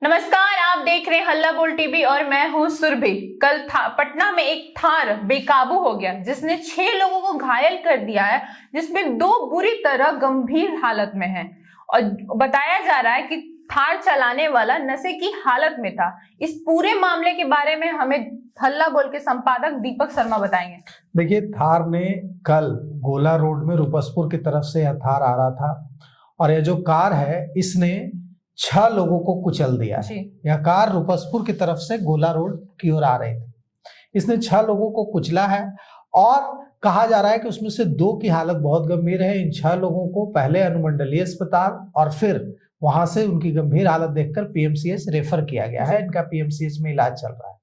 नमस्कार, आप देख रहे हैं हल्ला बोल टीवी और मैं हूं सुरभि। कल पटना में एक थार बेकाबू हो गया जिसने 6 लोगों को घायल कर दिया है, जिसमें 2 बुरी तरह गंभीर हालत में हैं और बताया जा रहा है कि थार चलाने वाला नशे की हालत में था। इस पूरे मामले के बारे में हमें हल्ला बोल के संपादक दीपक शर्मा बताएंगे। देखिए, थार ने कल गोला रोड में रुपसपुर की तरफ से यह थार आ रहा था और यह जो कार है इसने 6 लोगों को कुचल दिया है। यह कार रुपसपुर की तरफ से गोला रोड की ओर आ रही थी। इसने 6 लोगों को कुचला है और कहा जा रहा है कि उसमें से 2 की हालत बहुत गंभीर है। इन 6 लोगों को पहले अनुमंडलीय अस्पताल और फिर वहां से उनकी गंभीर हालत देखकर पीएमसीएच रेफर किया गया है। इनका पीएमसीएच में इलाज चल रहा है।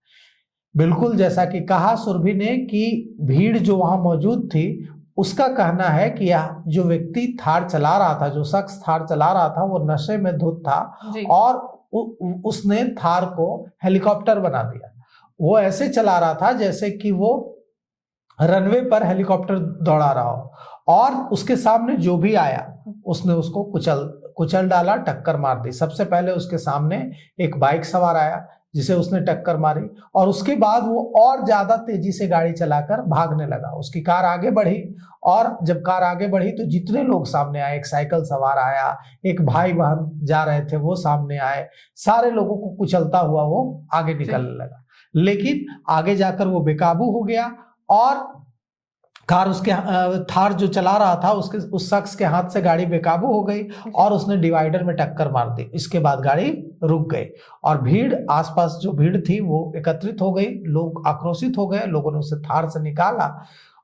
बिल्कुल जैसा कि कहा सुरभि ने कि भीड़ जो वहां मौजूद थी उसका कहना है कि यह जो व्यक्ति थार चला रहा था, जो शख्स थार चला रहा था, वो नशे में धुत था और उसने थार को हेलीकॉप्टर बना दिया। वो ऐसे चला रहा था जैसे कि वो रनवे पर हेलीकॉप्टर दौड़ा रहा हो और उसके सामने जो भी आया उसने उसको कुचल डाला, टक्कर मार दी। सबसे पहले उसके सामने एक बाइक सवार आया जिसे उसने टक्कर मारी और उसके बाद वो और ज्यादा तेजी से गाड़ी चलाकर भागने लगा। उसकी कार आगे बढ़ी और जब कार आगे बढ़ी तो जितने लोग सामने आए, एक साइकिल सवार आया, एक भाई बहन जा रहे थे वो सामने आए, सारे लोगों को कुचलता हुआ वो आगे निकलने लगा। लेकिन आगे जाकर वो बेकाबू हो गया और कार उसके थार जो चला रहा था उस शख्स के हाथ से गाड़ी बेकाबू हो गई और उसने डिवाइडर में टक्कर मार दी। इसके बाद गाड़ी रुक गई और भीड़, आसपास जो भीड़ थी वो एकत्रित हो गई। लोग आक्रोशित हो गए। लोगों ने उसे थार से निकाला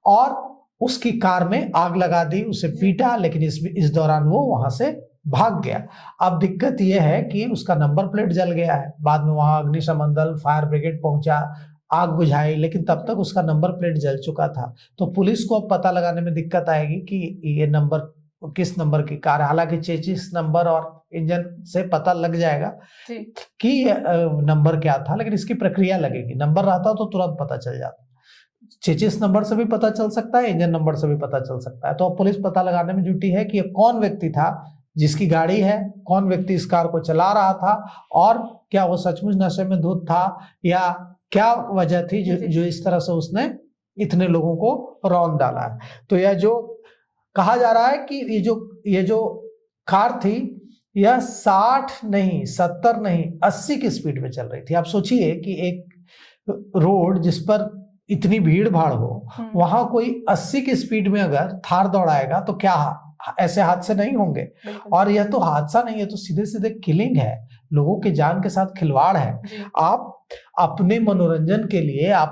और उसकी कार में आग लगा दी, उसे पीटा, लेकिन इस दौरान वो वहां से भाग गया। अब दिक्कत यह है कि उसका नंबर प्लेट जल गया है। बाद में वहां अग्निशमन दल, फायर ब्रिगेड पहुंचा, आग बुझाई, लेकिन तब तक उसका नंबर प्लेट जल चुका था। तो पुलिस को अब पता लगाने में दिक्कत आएगी कि ये नंबर किस नंबर की कार है। हालांकि चेचिस नंबर और इंजन से पता लग जाएगा कि नंबर क्या था, लेकिन इसकी प्रक्रिया लगेगी। नंबर रहता तो तुरंत पता चल जाता। चेचिस नंबर से भी पता चल सकता है, इंजन नंबर से भी पता चल सकता है। तो अब पुलिस पता लगाने में जुटी है कि ये कौन व्यक्ति था जिसकी गाड़ी है, कौन व्यक्ति इस कार को चला रहा था और क्या वो सचमुच नशे में धुत था या क्या वजह थी जो इस तरह से उसने इतने लोगों को रौंद डाला है। तो यह जो कहा जा रहा है कि ये जो कार थी यह 60 नहीं, 70 नहीं, 80 की स्पीड में चल रही थी। आप सोचिए कि एक रोड जिस पर इतनी भीड़ भाड़ हो, वहां कोई 80 की स्पीड में अगर थार दौड़ाएगा तो क्या ऐसे हादसे नहीं होंगे। और यह तो हादसा नहीं है, तो सीधे सीधे किलिंग है, लोगों के जान के साथ खिलवाड़ है। आप अपने मनोरंजन के लिए, आप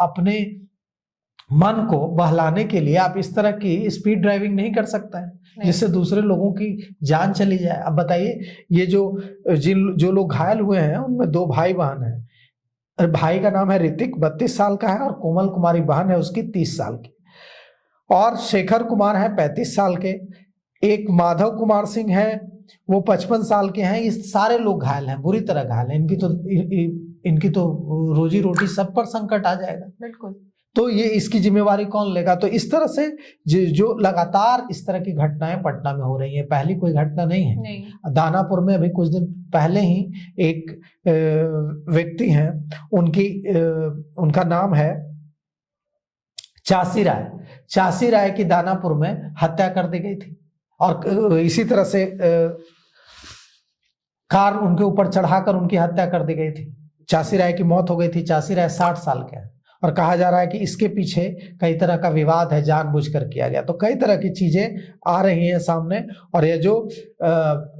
अपने मन को बहलाने के लिए आप इस तरह की स्पीड ड्राइविंग नहीं कर सकता है जिससे दूसरे लोगों की जान चली जाए। अब बताइए, ये जो लोग घायल हुए हैं उनमें 2 भाई बहन हैं। भाई का नाम है ऋतिक, 32 साल का है, और कोमल कुमारी बहन है उसकी 30 साल की, और शेखर कुमार है 35 साल के। एक माधव कुमार सिंह है, वो 55 साल के हैं। ये सारे लोग घायल हैं, बुरी तरह घायल हैं। इनकी तो रोजी रोटी सब पर संकट आ जाएगा। बिल्कुल। तो ये इसकी जिम्मेवारी कौन लेगा? तो इस तरह से जो लगातार इस तरह की घटनाएं पटना में हो रही है, पहली कोई घटना नहीं है। दानापुर में अभी कुछ दिन पहले ही एक व्यक्ति हैं, उनका नाम है चासी राय की दानापुर में हत्या कर दी गई थी और इसी तरह से कार उनके ऊपर चढ़ाकर उनकी हत्या कर दी गई थी। चासी राय की मौत हो गई थी। चासी राय 60 साल के हैं और कहा जा रहा है कि इसके पीछे कई तरह का विवाद है, जानबूझकर किया गया। तो कई तरह की चीजें आ रही हैं सामने। और ये जो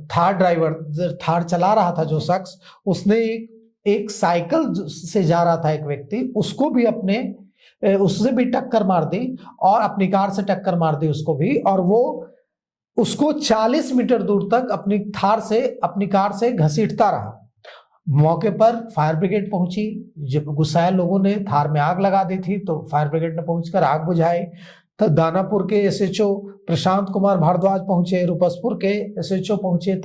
थार चला रहा था जो शख्स, उसने एक साइकिल से जा रहा था एक व्यक्ति, उससे भी टक्कर मार दी और अपनी कार से टक्कर मार दी उसको भी, और वो उसको 40 मीटर दूर तक अपनी कार से घसीटता रहा। मौके पर फायर ब्रिगेड पहुंची। जब गुस्साए लोगों ने थार में आग लगा दी थी तो फायर ब्रिगेड ने पहुंचकर आग बुझाई। तो दानापुर के एसएचओ प्रशांत कुमार भारद्वाज पहुंचे, रुपसपुर के एसएचओ पहुंचे,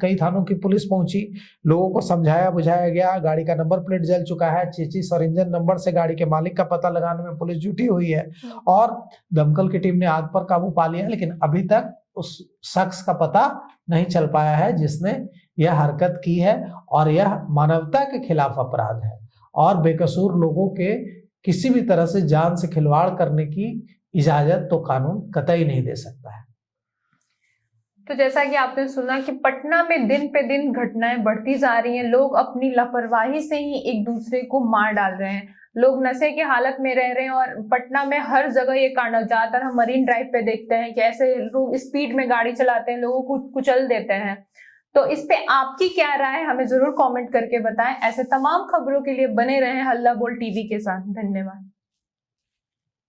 कई थानों की पुलिस पहुंची। लोगों को समझाया बुझाया गया। गाड़ी का नंबर प्लेट जल चुका है। चेचिस और इंजन नंबर से गाड़ी के मालिक का पता लगाने में पुलिस जुटी हुई है और दमकल की टीम ने आग पर काबू पा लिया, लेकिन अभी तक उस शख्स का पता नहीं चल पाया है जिसने यह हरकत की है, और यह मानवता के खिलाफ अपराध है और बेकसूर लोगों के किसी भी तरह से जान से खिलवाड़ करने की इजाजत तो कानून कतई नहीं दे सकता है। तो जैसा कि आपने सुना कि पटना में दिन पे दिन घटनाएं बढ़ती जा रही हैं, लोग अपनी लापरवाही से ही एक दूसरे को मार डाल रहे हैं, लोग नशे की हालत में रह रहे हैं और पटना में हर जगह ये कांड, ज्यादातर हम मरीन ड्राइव पे देखते हैं कि ऐसे लोग स्पीड में गाड़ी चलाते हैं, लोगों को कुचल देते हैं। तो इस पे आपकी क्या राय है, हमें जरूर कमेंट करके बताएं। ऐसे तमाम खबरों के लिए बने रहें हल्ला बोल टीवी के साथ। धन्यवाद।